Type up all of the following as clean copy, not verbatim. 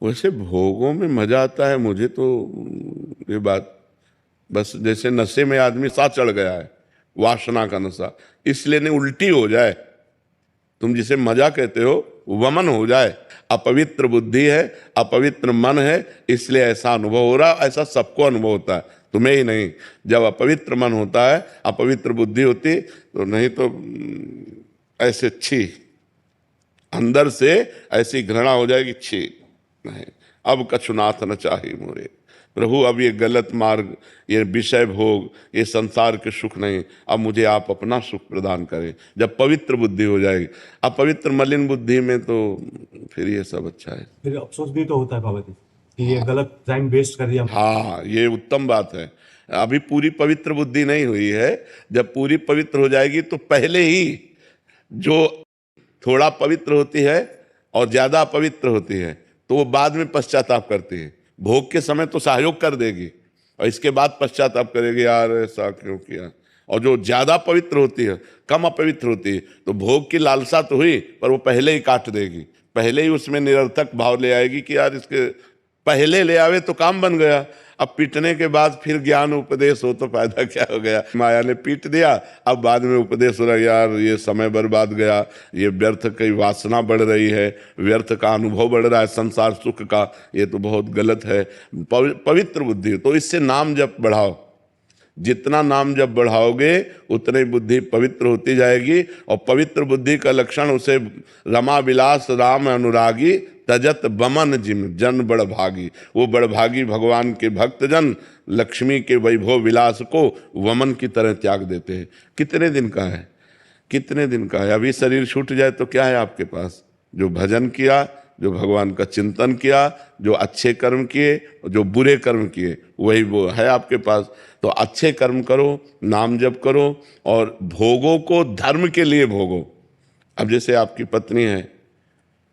वैसे भोगों में मजा आता है मुझे तो। ये बात बस जैसे नशे में आदमी सा चढ़ गया है, वासना का नशा, इसलिए नहीं उल्टी हो जाए, तुम जिसे मजा कहते हो वमन हो जाए। अपवित्र बुद्धि है, अपवित्र मन है, इसलिए ऐसा अनुभव हो रहा। ऐसा सबको अनुभव होता है, तुम्हें ही नहीं। जब अपवित्र मन होता है, अपवित्र बुद्धि होती तो नहीं तो ऐसे छी, अंदर से ऐसी घृणा हो जाएगी, छी नहीं अब कछुनाथ न चाही मोरे प्रभु, अब ये गलत मार्ग, ये विषय भोग, ये संसार के सुख नहीं, अब मुझे आप अपना सुख प्रदान करें। जब पवित्र बुद्धि हो जाएगी, अपवित्र मलिन बुद्धि में तो फिर ये सब अच्छा है। फिर अफसोस भी तो होता है बाबा जी कि ये गलत टाइम वेस्ट कर दिया। हाँ, ये उत्तम बात है। अभी पूरी पवित्र बुद्धि नहीं हुई है। जब पूरी पवित्र हो जाएगी तो पहले ही जो थोड़ा पवित्र होती है और ज्यादा अपवित्र होती है तो वो बाद में पश्चाताप करती है। भोग के समय तो सहयोग कर देगी और इसके बाद पश्चाताप करेगी, यार ऐसा क्यों किया। और जो ज्यादा पवित्र होती है, कम अपवित्र होती है, तो भोग की लालसा तो हुई पर वो पहले ही काट देगी, पहले ही उसमें निरर्थक भाव ले आएगी कि यार इसके पहले ले आवे तो काम बन गया। अब पीटने के बाद फिर ज्ञान उपदेश हो तो फायदा क्या हो गया। माया ने पीट दिया, अब बाद में उपदेश हो रहा है, यार ये समय बर्बाद गया, ये व्यर्थ की वासना बढ़ रही है, व्यर्थ का अनुभव बढ़ रहा है संसार सुख का, ये तो बहुत गलत है। पवित्र बुद्धि तो इससे नाम जप बढ़ाओ, जितना नाम जब बढ़ाओगे उतनी बुद्धि पवित्र होती जाएगी। और पवित्र बुद्धि का लक्षण उसे रमा विलास राम अनुरागी तजत बमन जिम जन बड़ भागी। वो बड़भागी भगवान के भक्त जन लक्ष्मी के वैभव विलास को वमन की तरह त्याग देते हैं। कितने दिन का है, कितने दिन का है। अभी शरीर छूट जाए तो क्या है आपके पास? जो भजन किया, जो भगवान का चिंतन किया, जो अच्छे कर्म किए, जो बुरे कर्म किए, वही वो है आपके पास। तो अच्छे कर्म करो, नाम जप करो और भोगों को धर्म के लिए भोगो। अब जैसे आपकी पत्नी है,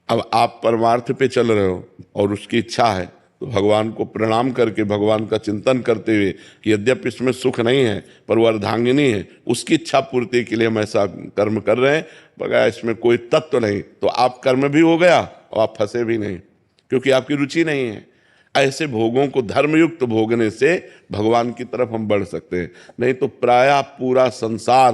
अब आप परमार्थ पे चल रहे हो और उसकी इच्छा है तो भगवान को प्रणाम करके, भगवान का चिंतन करते हुए कि यद्यपि इसमें सुख नहीं है पर वो अर्धांगिनी है, उसकी इच्छा पूर्ति के लिए हम ऐसा कर्म कर रहे हैं, बगैर इसमें कोई तत्व नहीं, तो आप कर्म भी हो गया और आप फंसे भी नहीं, क्योंकि आपकी रुचि नहीं है। ऐसे भोगों को धर्मयुक्त भोगने से भगवान की तरफ हम बढ़ सकते हैं। नहीं तो प्रायः पूरा संसार,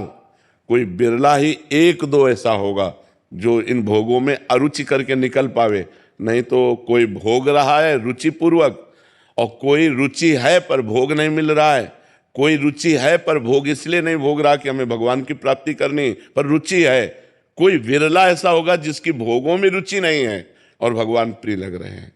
कोई बिरला ही एक दो ऐसा होगा जो इन भोगों में अरुचि करके निकल पावे। नहीं तो कोई भोग रहा है रुचिपूर्वक और कोई रुचि है पर भोग नहीं मिल रहा है। कोई रुचि है पर भोग इसलिए नहीं भोग रहा कि हमें भगवान की प्राप्ति करनी, पर रुचि है। कोई विरला ऐसा होगा जिसकी भोगों में रुचि नहीं है और भगवान प्रिय लग रहे हैं।